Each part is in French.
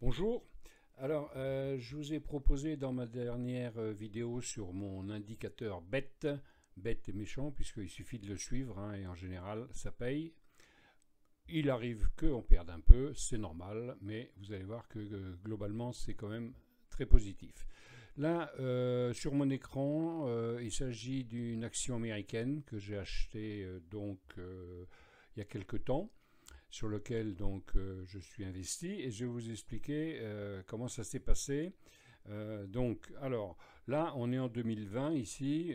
Bonjour. Alors, je vous ai proposé dans ma dernière vidéo sur mon indicateur bête, bête et méchant, puisqu'il suffit de le suivre, hein, et en général, ça paye. Il arrive qu'on perde un peu, c'est normal, mais vous allez voir que globalement, c'est quand même très positif. Là, sur mon écran, il s'agit d'une action américaine que j'ai achetée il y a quelque temps, sur lequel je suis investi, et je vais vous expliquer comment ça s'est passé. Alors là, on est en 2020 ici,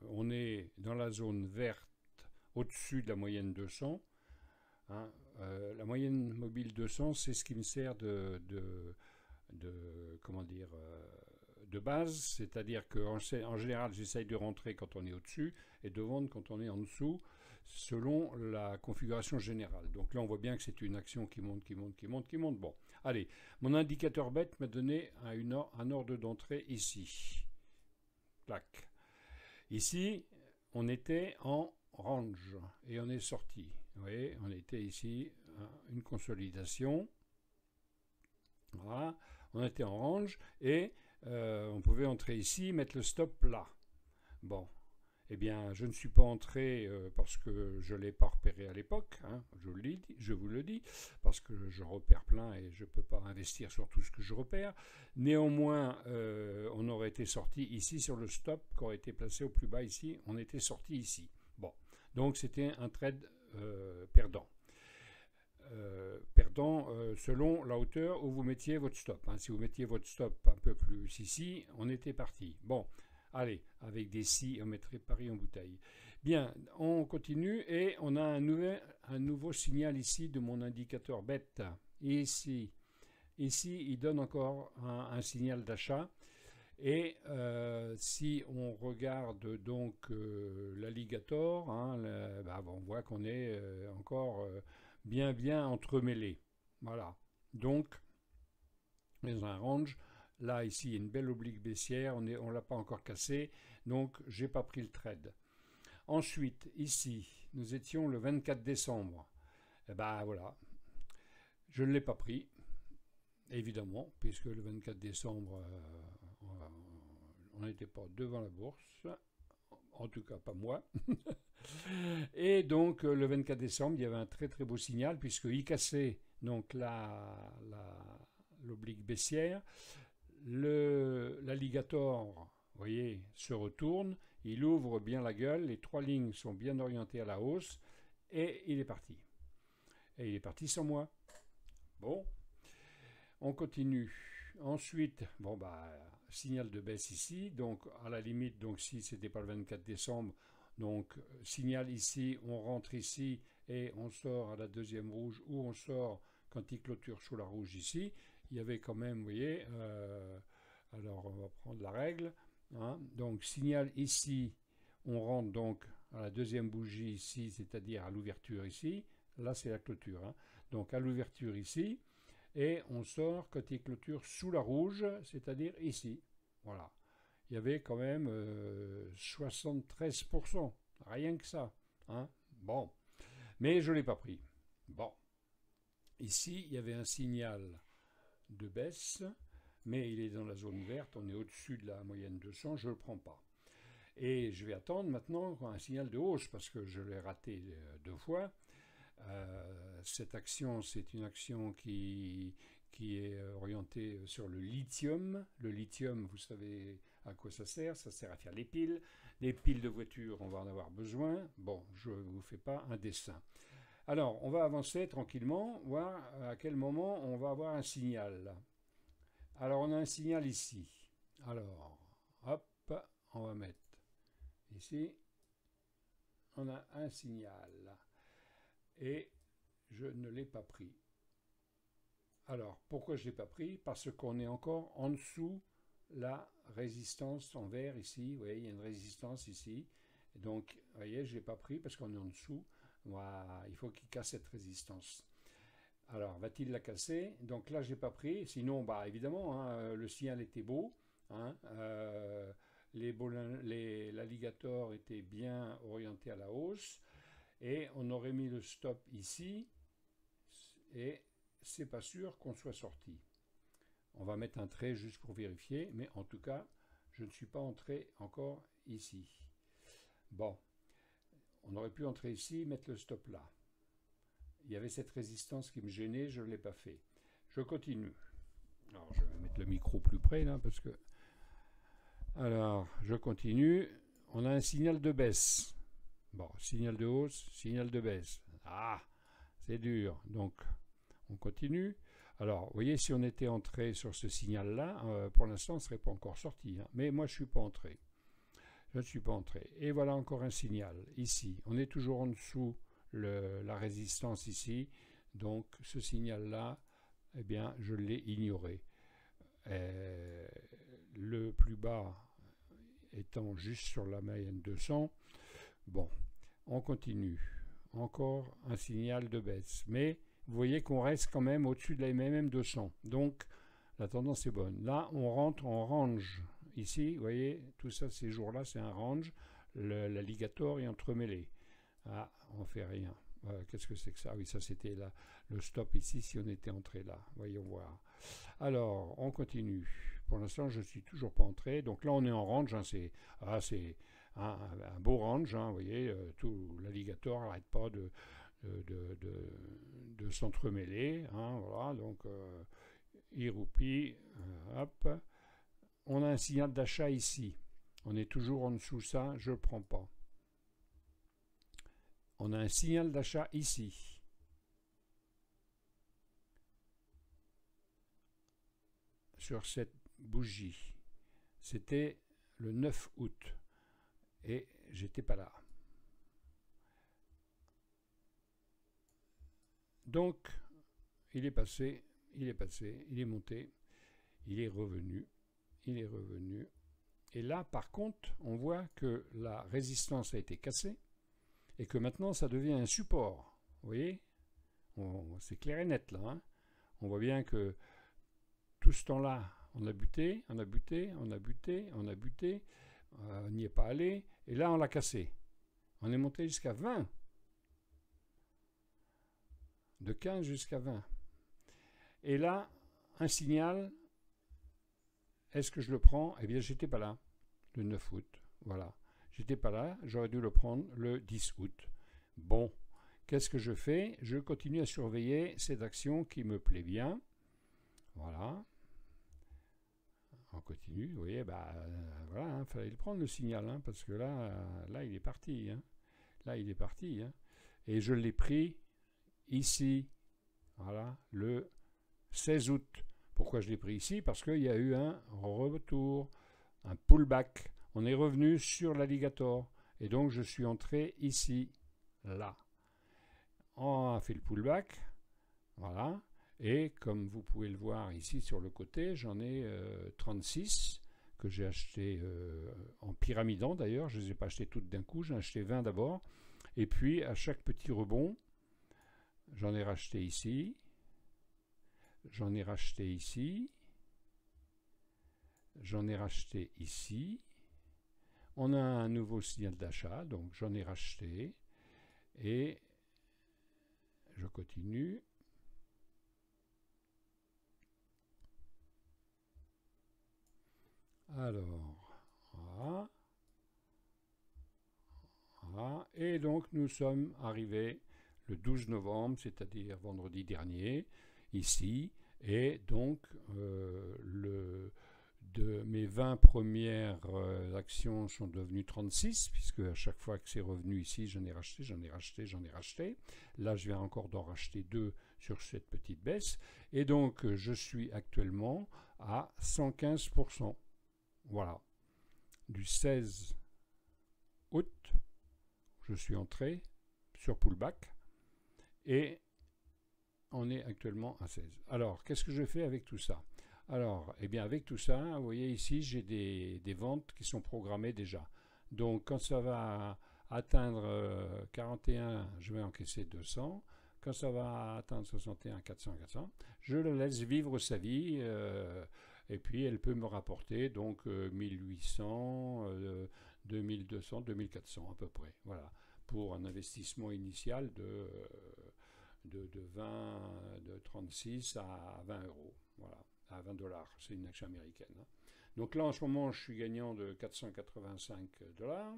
on est dans la zone verte au-dessus de la moyenne 200. Hein. La moyenne mobile 200, c'est ce qui me sert comment dire, de base, c'est-à-dire qu'en général, j'essaye de rentrer quand on est au-dessus et de vendre quand on est en dessous, selon la configuration générale. Donc là, on voit bien que c'est une action qui monte, qui monte, qui monte, qui monte. Bon, allez, mon indicateur bête m'a donné un ordre d'entrée ici. Clac. Ici, on était en range et on est sorti. Vous voyez, on était ici, une consolidation. Voilà, on était en range et on pouvait entrer ici, mettre le stop là. Bon, eh bien, je ne suis pas entré parce que je ne l'ai pas repéré à l'époque, hein, je vous le dis, parce que je repère plein et je ne peux pas investir sur tout ce que je repère. Néanmoins, on aurait été sorti ici sur le stop qui aurait été placé au plus bas ici, on était sorti ici. Bon, donc c'était un trade perdant. Perdant selon la hauteur où vous mettiez votre stop. Hein. Si vous mettiez votre stop un peu plus ici, on était parti. Bon, allez, avec des si, on mettrait Paris en bouteille. Bien, on continue et on a un nouveau signal ici de mon indicateur bête. Ici, il donne encore un signal d'achat. Et si on regarde l'alligator, hein, on voit qu'on est encore bien entremêlé. Voilà. Donc, dans un range, là, ici, il y a une belle oblique baissière, on ne l'a pas encore cassé, donc j'ai pas pris le trade. Ensuite, ici, nous étions le 24 décembre. Et ben voilà, je ne l'ai pas pris, évidemment, puisque le 24 décembre, on n'était pas devant la bourse, en tout cas pas moi. Et donc le 24 décembre, il y avait un très très beau signal puisqu'il cassait donc l'oblique baissière. L'alligator, vous voyez, se retourne, il ouvre bien la gueule, les trois lignes sont bien orientées à la hausse et il est parti. Et il est parti sans moi. Bon, on continue. Ensuite, signal de baisse ici, donc à la limite, donc si c'était pas le 24 décembre, donc signal ici, on rentre ici et on sort à la deuxième rouge ou on sort quand il clôture sous la rouge ici. Il y avait quand même, vous voyez, alors on va prendre la règle. Hein, donc signal ici, on rentre donc à la deuxième bougie ici, c'est-à-dire à l'ouverture ici. Là c'est la clôture. Hein. Donc à l'ouverture ici. Et on sort quand il clôture sous la rouge, c'est-à-dire ici. Voilà. Il y avait quand même 73%. Rien que ça. Hein. Bon. Mais je ne l'ai pas pris. Bon. Ici, il y avait un signal de baisse, mais il est dans la zone verte. On est au-dessus de la moyenne 200. Je ne le prends pas. Et je vais attendre maintenant un signal de hausse parce que je l'ai raté deux fois. Cette action, c'est une action qui est orientée sur le lithium. Le lithium, vous savez à quoi ça sert? Ça sert à faire les piles. Les piles de voiture, on va en avoir besoin. Bon, je ne vous fais pas un dessin. Alors, on va avancer tranquillement, voir à quel moment on va avoir un signal. Alors, on a un signal ici. Alors, hop, on va mettre ici. On a un signal. Et je ne l'ai pas pris. Alors, pourquoi je ne l'ai pas pris? Parce qu'on est encore en dessous la résistance en vert ici. Vous voyez, il y a une résistance ici. Et donc, vous voyez, je ne l'ai pas pris parce qu'on est en dessous. Voilà, il faut qu'il casse cette résistance. Alors, va-t-il la casser? Donc là, je n'ai pas pris. Sinon, évidemment, hein, le signal était beau. Hein, l'alligator était bien orienté à la hausse. Et on aurait mis le stop ici. Et c'est pas sûr qu'on soit sorti. On va mettre un trait juste pour vérifier, mais en tout cas, je ne suis pas entré encore ici. Bon, on aurait pu entrer ici, mettre le stop là. Il y avait cette résistance qui me gênait, je ne l'ai pas fait. Je continue. Alors, je vais mettre le micro plus près là, parce que... Alors, je continue. On a un signal de baisse. Bon, signal de hausse, signal de baisse. Ah, c'est dur. Donc, on continue. Alors, vous voyez, si on était entré sur ce signal-là, pour l'instant, on ne serait pas encore sorti. Hein. Mais moi, je ne suis pas entré. Je ne suis pas entré. Et voilà encore un signal. Ici, on est toujours en dessous la résistance ici. Donc, ce signal-là, eh bien, je l'ai ignoré. Le plus bas étant juste sur la moyenne 200. Bon, on continue. Encore un signal de baisse. Mais vous voyez qu'on reste quand même au-dessus de la MM 200. Donc, la tendance est bonne. Là, on rentre en range. Ici, vous voyez, tout ça, ces jours-là, c'est un range. L'alligator est entremêlé. Ah, on fait rien. Qu'est-ce que c'est que ça? Oui, ça, c'était le stop ici, si on était entré là. Voyons voir. Alors, on continue. Pour l'instant, je ne suis toujours pas entré. Donc là, on est en range. Hein, c'est un beau range. Hein, vous voyez, tout l'alligator n'arrête pas de s'entremêler. Hein, voilà, donc il roupille. Hop. On a un signal d'achat ici. On est toujours en dessous de ça. Je ne le prends pas. On a un signal d'achat ici. Sur cette bougie. C'était le 9 août. Et j'étais pas là. Donc, il est passé, il est monté, il est revenu. Et là, par contre, on voit que la résistance a été cassée et que maintenant, ça devient un support. Vous voyez, c'est clair et net là. Hein. On voit bien que tout ce temps-là, on a buté, on n'y est pas allé, et là, on l'a cassé. On est monté jusqu'à 20. De 15 jusqu'à 20. Et là, un signal, est-ce que je le prends? Eh bien, j'étais pas là, le 9 août. Voilà. J'étais pas là, j'aurais dû le prendre le 10 août. Bon, qu'est-ce que je fais? Je continue à surveiller cette action qui me plaît bien. Voilà. On continue, vous voyez, voilà, il fallait le prendre le signal, hein, parce que là, il est parti. Hein. Là, il est parti. Hein. Et je l'ai pris ici, voilà, le 16 août. Pourquoi je l'ai pris ici? Parce qu'il y a eu un retour, un pullback. On est revenu sur l'alligator. Et donc, je suis entré ici, là. On a fait le pullback. Voilà. Et comme vous pouvez le voir ici sur le côté, j'en ai 36 que j'ai acheté en pyramidant d'ailleurs. Je ne les ai pas achetées toutes d'un coup. J'en ai acheté 20 d'abord. Et puis, à chaque petit rebond, j'en ai racheté ici. J'en ai racheté ici. J'en ai racheté ici. On a un nouveau signal d'achat, donc j'en ai racheté. Et je continue. Alors, voilà. Voilà. Et donc nous sommes arrivés le 12 novembre, c'est-à-dire vendredi dernier, ici. Et donc, de mes 20 premières actions sont devenues 36, puisque à chaque fois que c'est revenu ici, j'en ai racheté. Là, je viens encore d'en racheter 2 sur cette petite baisse. Et donc, je suis actuellement à 115%. Voilà. Du 16 août, je suis entré sur pullback et on est actuellement à 16. Alors, qu'est-ce que je fais avec tout ça? Alors, eh bien, avec tout ça, vous voyez ici, j'ai des ventes qui sont programmées déjà. Donc, quand ça va atteindre 41, je vais encaisser 200. Quand ça va atteindre 61, 400, je le laisse vivre sa vie. Et puis, elle peut me rapporter donc 1800, 2200, 2400 à peu près. Voilà, pour un investissement initial de 36 à 20 euros. Voilà, à 20 dollars. C'est une action américaine. Hein. Donc là, en ce moment, je suis gagnant de 485 dollars.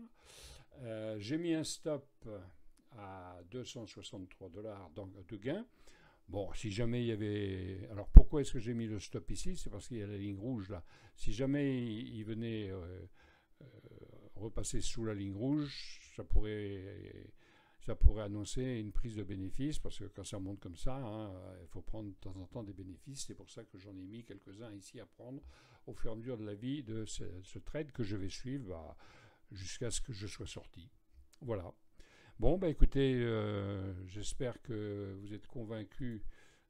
J'ai mis un stop à 263 dollars de gain. Bon, si jamais il y avait... Alors pourquoi est-ce que j'ai mis le stop ici? C'est parce qu'il y a la ligne rouge là. Si jamais il venait repasser sous la ligne rouge, ça pourrait annoncer une prise de bénéfice, parce que quand ça monte comme ça, hein, il faut prendre de temps en temps des bénéfices. C'est pour ça que j'en ai mis quelques-uns ici à prendre au fur et à mesure de la vie de ce trade que je vais suivre jusqu'à ce que je sois sorti. Voilà. Bon, bah écoutez, j'espère que vous êtes convaincus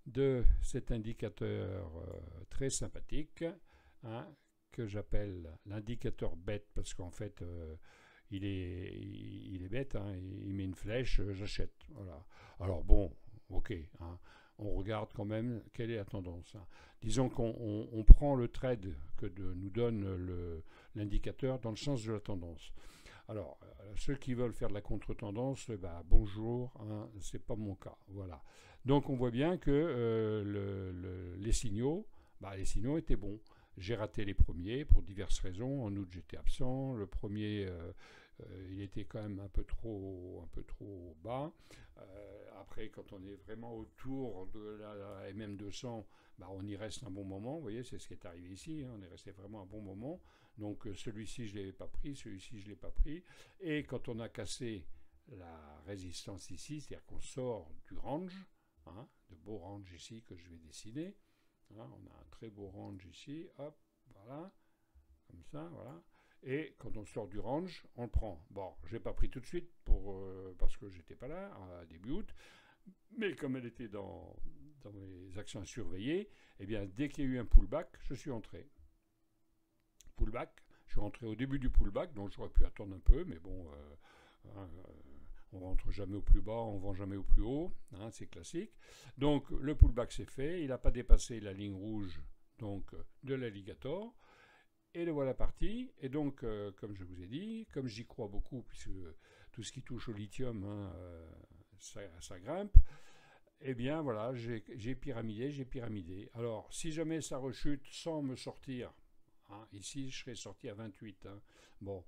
de cet indicateur très sympathique, hein, que j'appelle l'indicateur bête, parce qu'en fait, il est bête, hein, il met une flèche, j'achète. Voilà. Alors bon, ok, hein, on regarde quand même quelle est la tendance. Hein. Disons qu'on prend le trade que nous donne l'indicateur dans le sens de la tendance. Alors, ceux qui veulent faire de la contre-tendance, bonjour, hein, c'est pas mon cas. Voilà. Donc on voit bien que les signaux étaient bons. J'ai raté les premiers pour diverses raisons. En août, j'étais absent. Le premier, il était quand même un peu trop bas. Après, quand on est vraiment autour de la MM200, on y reste un bon moment. Vous voyez, c'est ce qui est arrivé ici. Hein. On est resté vraiment un bon moment. Donc celui-ci, je ne l'avais pas pris. Celui-ci, je ne l'ai pas pris. Et quand on a cassé la résistance ici, c'est-à-dire qu'on sort du range, hein, de beau range ici que je vais dessiner. Hein, on a un très beau range ici. Hop, voilà. Comme ça, voilà. Et quand on sort du range, on le prend. Bon, je n'ai pas pris tout de suite parce que j'étais pas là, à début août. Mais comme elle était dans mes actions à surveiller, eh bien, dès qu'il y a eu un pullback, je suis entré. Pullback, je suis rentré au début du pullback, donc j'aurais pu attendre un peu, mais bon, on rentre jamais au plus bas, on vend jamais au plus haut, hein, c'est classique. Donc le pullback s'est fait, il n'a pas dépassé la ligne rouge donc de l'alligator, et le voilà parti. Et donc, comme je vous ai dit, comme j'y crois beaucoup, puisque tout ce qui touche au lithium, hein, ça grimpe, eh bien voilà, j'ai pyramidé. Alors, si jamais ça rechute sans me sortir, hein, ici je serais sorti à 28. Hein. Bon,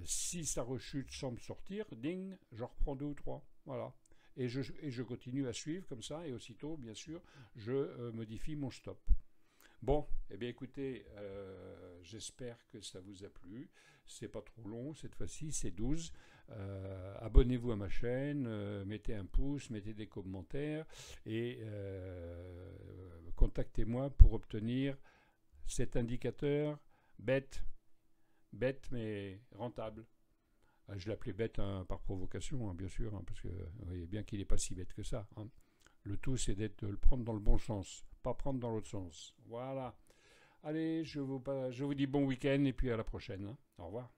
si ça rechute sans me sortir, ding, j'en reprends 2 ou 3. Voilà. Et je continue à suivre comme ça, et aussitôt, bien sûr, je modifie mon stop. Bon, eh bien écoutez, j'espère que ça vous a plu. C'est pas trop long, cette fois-ci, c'est 12. Abonnez-vous à ma chaîne, mettez un pouce, mettez des commentaires et contactez-moi pour obtenir cet indicateur bête mais rentable. Je l'appelais bête hein, par provocation, hein, bien sûr, hein, parce que vous voyez bien qu'il n'est pas si bête que ça. Hein. Le tout, c'est de le prendre dans le bon sens, pas prendre dans l'autre sens. Voilà. Allez, je vous dis bon week-end et puis à la prochaine. Hein. Au revoir.